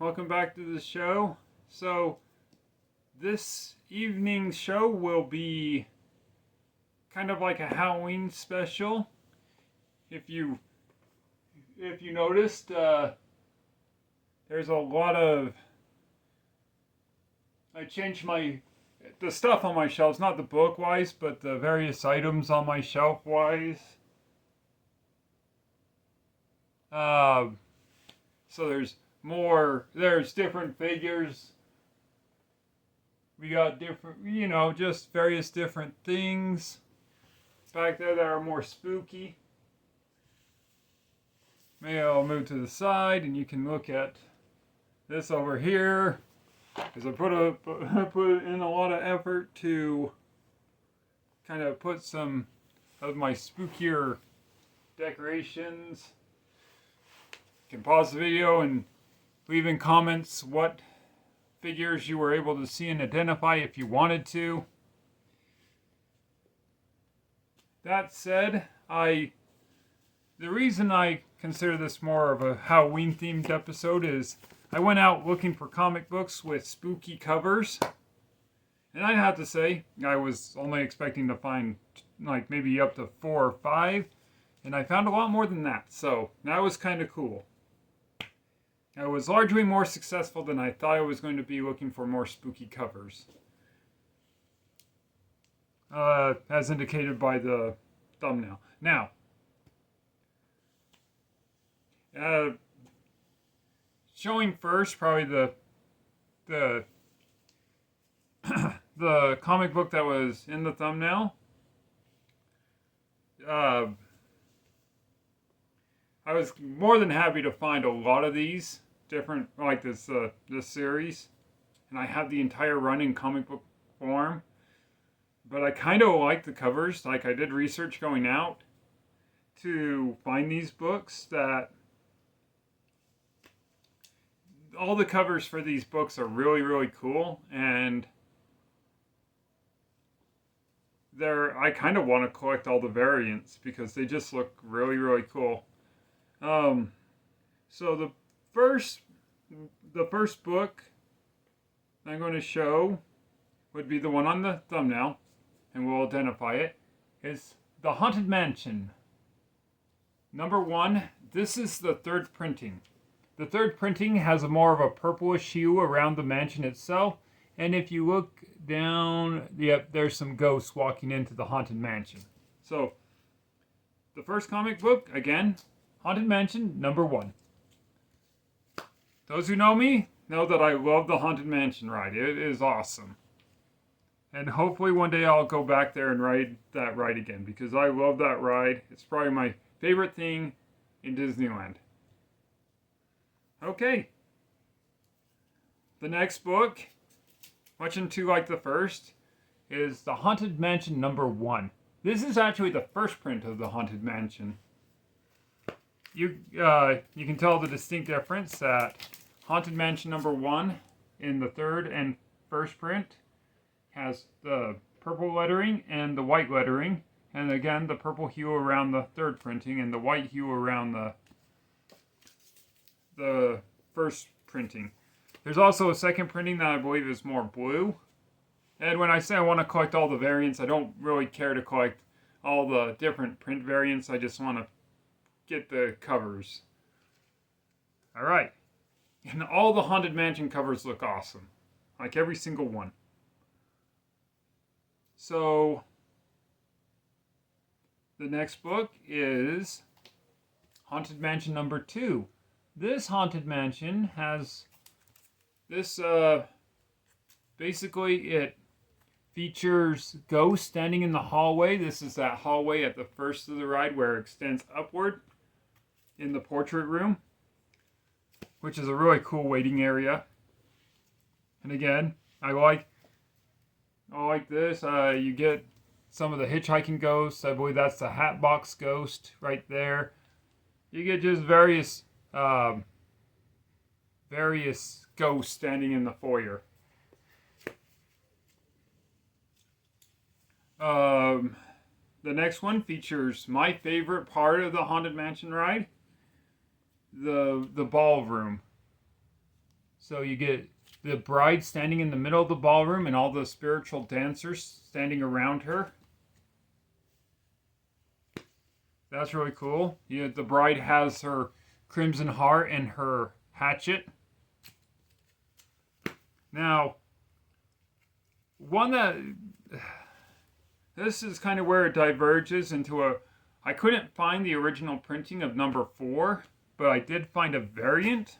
welcome back to the show. So, this evening's show will be kind of like a Halloween special. If you noticed, there's a lot of I changed the stuff on my shelves, not the book wise, but the various items on my shelf wise. Uh, so there's different figures. We got different, just various different things back there that are more spooky. Maybe I'll move to the side and you can look at this over here. Because I put in a lot of effort to kind of put some of my spookier decorations. You can pause the video and leave in comments what figures you were able to see and identify if you wanted to. That said, the reason I consider this more of a Halloween themed episode is I went out looking for comic books with spooky covers. And I have to say, I was only expecting to find like maybe up to 4 or 5. And I found a lot more than that. So that was kind of cool. I was largely more successful than I thought I was going to be looking for more spooky covers. As indicated by the thumbnail. Now, showing first probably the the comic book that was in the thumbnail. I was more than happy to find a lot of these different like this series, and I have the entire run in comic book form. But I kind of like the covers. Like I did research going out to find these books that all the covers for these books are really, really cool, and I kind of want to collect all the variants because they just look really, really cool. So the first book I'm going to show would be the one on the thumbnail, and we'll identify it. It's The Haunted Mansion. Number 1. This is the third printing. The third printing has more of a purplish hue around the mansion itself, and if you look down, yep, there's some ghosts walking into the Haunted Mansion. So, the first comic book, again, Haunted Mansion, number 1. Those who know me know that I love the Haunted Mansion ride. It is awesome. And hopefully one day I'll go back there and ride that ride again, because I love that ride. It's probably my favorite thing in Disneyland. Okay. The next book, much into like the first, is The Haunted Mansion number 1. This is actually the first print of the Haunted Mansion. You can tell the distinct difference that Haunted Mansion number 1 in the third and first print has the purple lettering and the white lettering, and again the purple hue around the third printing and the white hue around the first printing. There's also a second printing that I believe is more blue. And when I say I want to collect all the variants, I don't really care to collect all the different print variants. I just want to get the covers. Alright. And all the Haunted Mansion covers look awesome. Like every single one. So, the next book is Haunted Mansion number 2. This Haunted Mansion has this, basically it features ghosts standing in the hallway. This is that hallway at the first of the ride where it extends upward in the portrait room, which is a really cool waiting area. And again, I like this. You get some of the hitchhiking ghosts. I believe that's the Hatbox Ghost right there. You get just various ghosts standing in the foyer. The next one features my favorite part of the Haunted Mansion ride, the ballroom. So you get the bride standing in the middle of the ballroom and all the spiritual dancers standing around her. That's really cool. The bride has her crimson heart and her hatchet. Now, one that... This is kind of where it diverges into a... I couldn't find the original printing of number 4, but I did find a variant.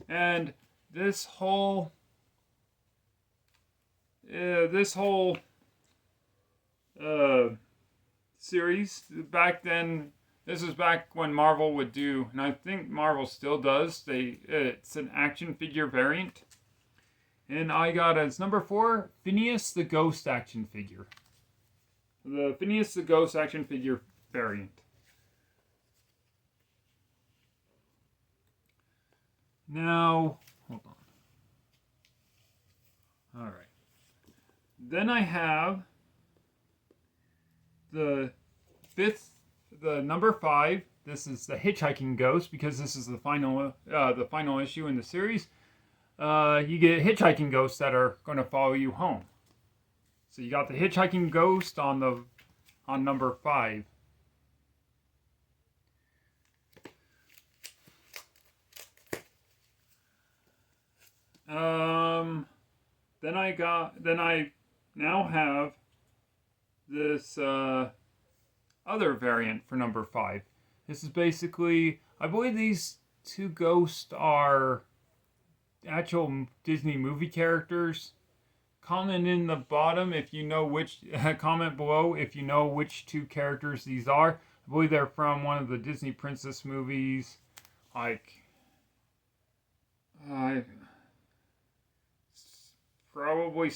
And this whole series back then, this was back when Marvel would do, and I think Marvel still does, it's an action figure variant. And I got as number 4, Phineas the Ghost action figure. The Phineas the Ghost action figure variant. Now, hold on. Alright. Then I have the number 5. This is the Hitchhiking Ghost, because this is the final issue in the series. You get hitchhiking ghosts that are going to follow you home. So you got the Hitchhiking Ghost on number 5. Then I now have this other variant for number 5. This is basically, I believe these two ghosts are actual Disney movie characters. Comment in the bottom if you know which, comment below if you know which two characters these are. I believe they're from one of the Disney princess movies, like, probably,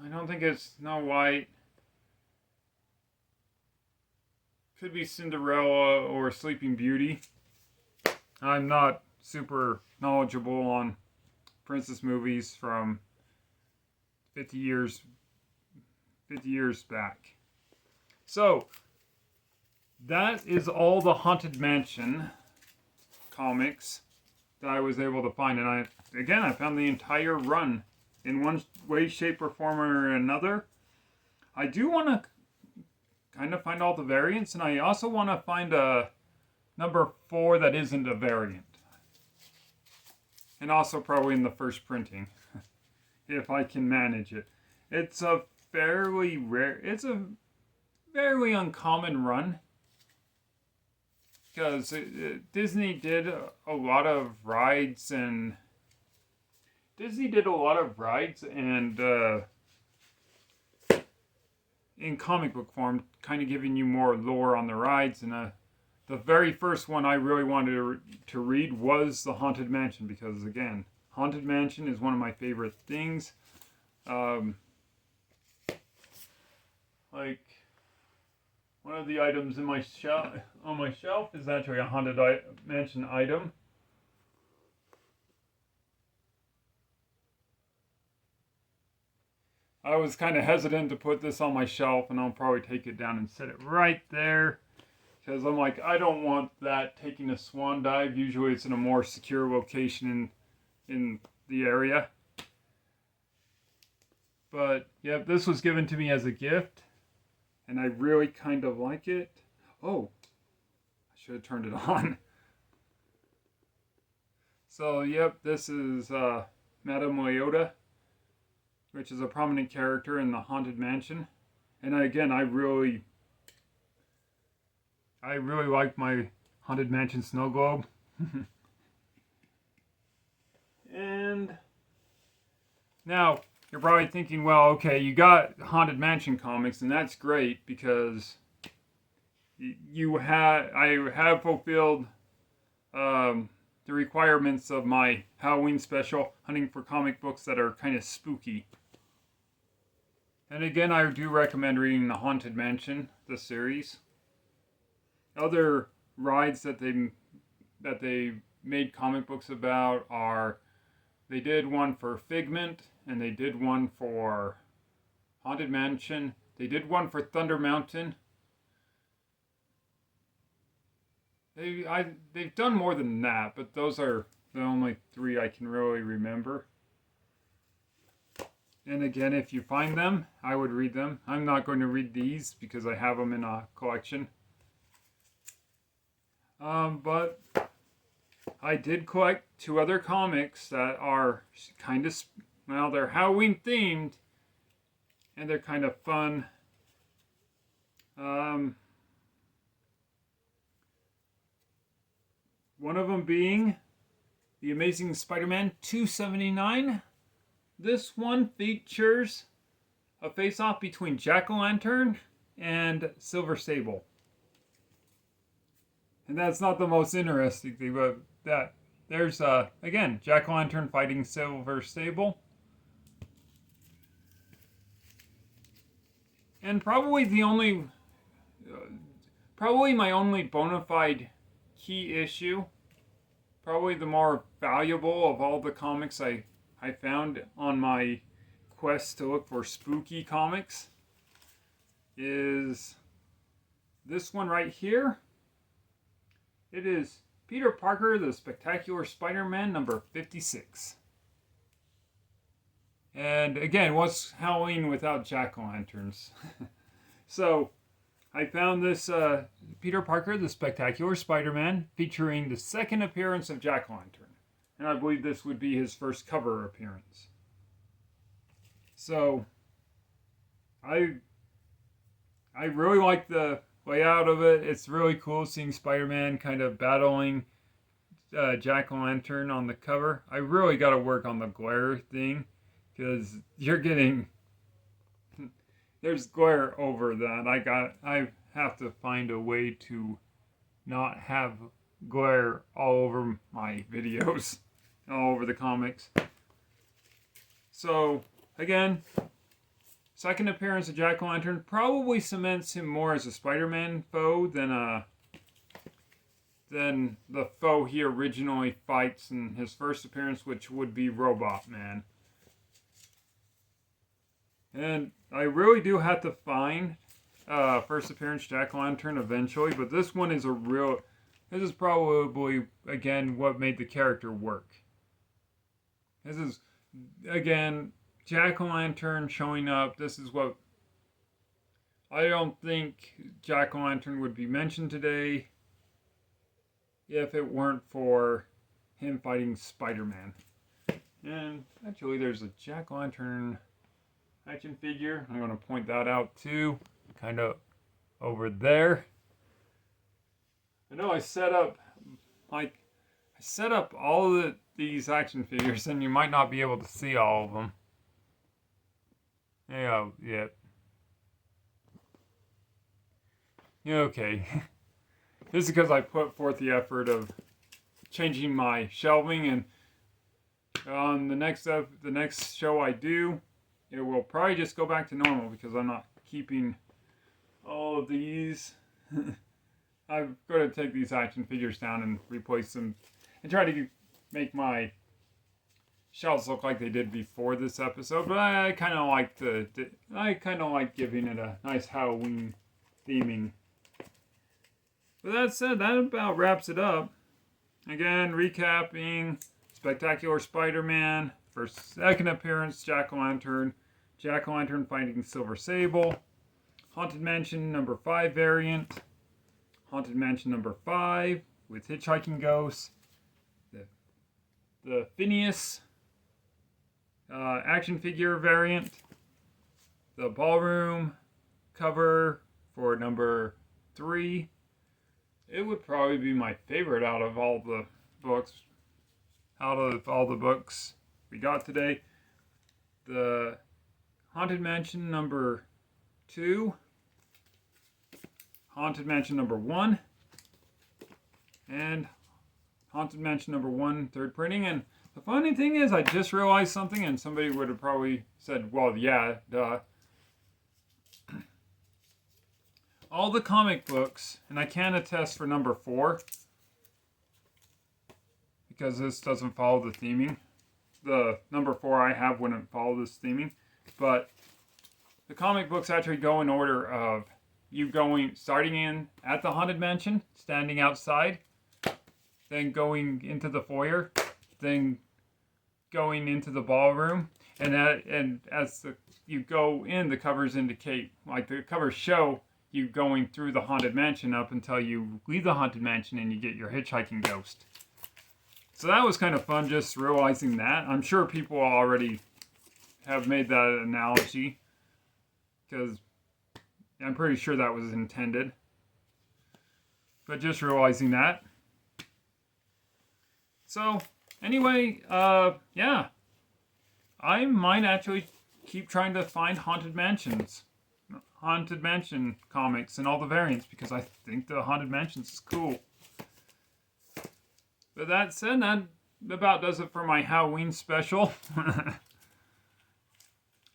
I don't think it's Snow White. Could be Cinderella or Sleeping Beauty. I'm not super knowledgeable on princess movies from 50 years back. So, that is all the Haunted Mansion comics that I was able to find. And I found the entire run in one way, shape, or form or another. I do want to kind of find all the variants, and I also want to find a number 4 that isn't a variant. And also probably in the first printing, if I can manage it. It's a fairly uncommon run, because Disney did a lot of rides and in comic book form, kind of giving you more lore on the rides. And the very first one I really wanted to read was The Haunted Mansion, because, again, Haunted Mansion is one of my favorite things. Like, one of the items in on my shelf is actually a Haunted Mansion item. I was kind of hesitant to put this on my shelf, and I'll probably take it down and set it right there, because I'm like, I don't want that taking a swan dive. Usually it's in a more secure location in the area. But, yeah, this was given to me as a gift, and I really kind of like it. Oh, I should have turned it on. So, yep, this is Madame Leota, which is a prominent character in the Haunted Mansion. And again, I really like my Haunted Mansion snow globe. And now you're probably thinking, well, okay, you got Haunted Mansion comics, and that's great, because I have fulfilled the requirements of my Halloween special, hunting for comic books that are kind of spooky. And again, I do recommend reading The Haunted Mansion, the series. Other rides that they made comic books about are, they did one for Figment, and they did one for Haunted Mansion. They did one for Thunder Mountain. They've done more than that, but those are the only three I can really remember. And again, if you find them, I would read them. I'm not going to read these because I have them in a collection. But I did collect two other comics that are kind of, well, they're Halloween themed, and they're kind of fun. One of them being The Amazing Spider-Man 279. This one features a face-off between Jack-O-Lantern and Silver Sable. And that's not the most interesting thing, but that there's, again, Jack-O-Lantern fighting Silver Sable. And probably my only bona fide key issue, probably the more valuable of all the comics I found on my quest to look for spooky comics, is this one right here. It is Peter Parker, the Spectacular Spider-Man, number 56. And again, what's Halloween without jack-o'-lanterns? So, I found this Peter Parker, the Spectacular Spider-Man, featuring the second appearance of Jack-O-Lantern. And I believe this would be his first cover appearance. So, I really like the layout of it. It's really cool seeing Spider-Man kind of battling Jack-O-Lantern on the cover. I really got to work on the glare thing, because you're getting... there's glare over that. I have to find a way to not have glare all over my videos, all over the comics. So, again, second appearance of Jack-O-Lantern probably cements him more as a Spider-Man foe than the foe he originally fights in his first appearance, which would be Robot Man. And I really do have to find first appearance Jack-O-Lantern eventually, but this one is this is probably, again, what made the character work. This is, again, Jack-O-Lantern showing up. This is what... I don't think Jack-O-Lantern would be mentioned today if it weren't for him fighting Spider-Man. And actually, there's a Jack-O-Lantern action figure. I'm going to point that out too, kind of over there. I know I set up all of these action figures, and you might not be able to see all of them. Yeah. Okay. This is because I put forth the effort of changing my shelving, and on the next show I do, it will probably just go back to normal because I'm not keeping all of these. I'm going to take these action figures down and replace them and try to make my shelves look like they did before this episode. But I kind of like giving it a nice Halloween theming. With that said, that about wraps it up. Again, recapping Spectacular Spider-Man, second appearance, Jack-O-Lantern, Jack-O-Lantern fighting Silver Sable, Haunted Mansion number 5 variant, Haunted Mansion number 5 with Hitchhiking Ghosts, the Phineas action figure variant, the Ballroom cover for number 3. It would probably be my favorite out of all the books we got today. The Haunted Mansion number 2, Haunted Mansion number 1, and Haunted Mansion number 1 third printing. And the funny thing is, I just realized something, and somebody would have probably said, well, yeah, duh. All the comic books, and I can attest for number 4, because this doesn't follow the theming. The number 4 I have wouldn't follow this theming, but the comic books actually go in order of you starting in at the Haunted Mansion, standing outside, then going into the foyer, thing going into the ballroom, and as you go in, the covers indicate, like the covers show you going through the haunted mansion up until you leave the haunted mansion and you get your hitchhiking ghost. So that was kind of fun, just realizing that. I'm sure people already have made that analogy, because I'm pretty sure that was intended. But just realizing that. So, anyway, yeah. I might actually keep trying to find Haunted Mansion comics and all the variants, because I think the Haunted Mansions is cool. But that said, that about does it for my Halloween special.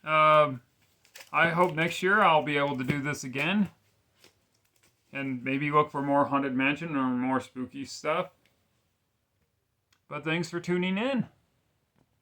I hope next year I'll be able to do this again. And maybe look for more Haunted Mansion or more spooky stuff. But thanks for tuning in.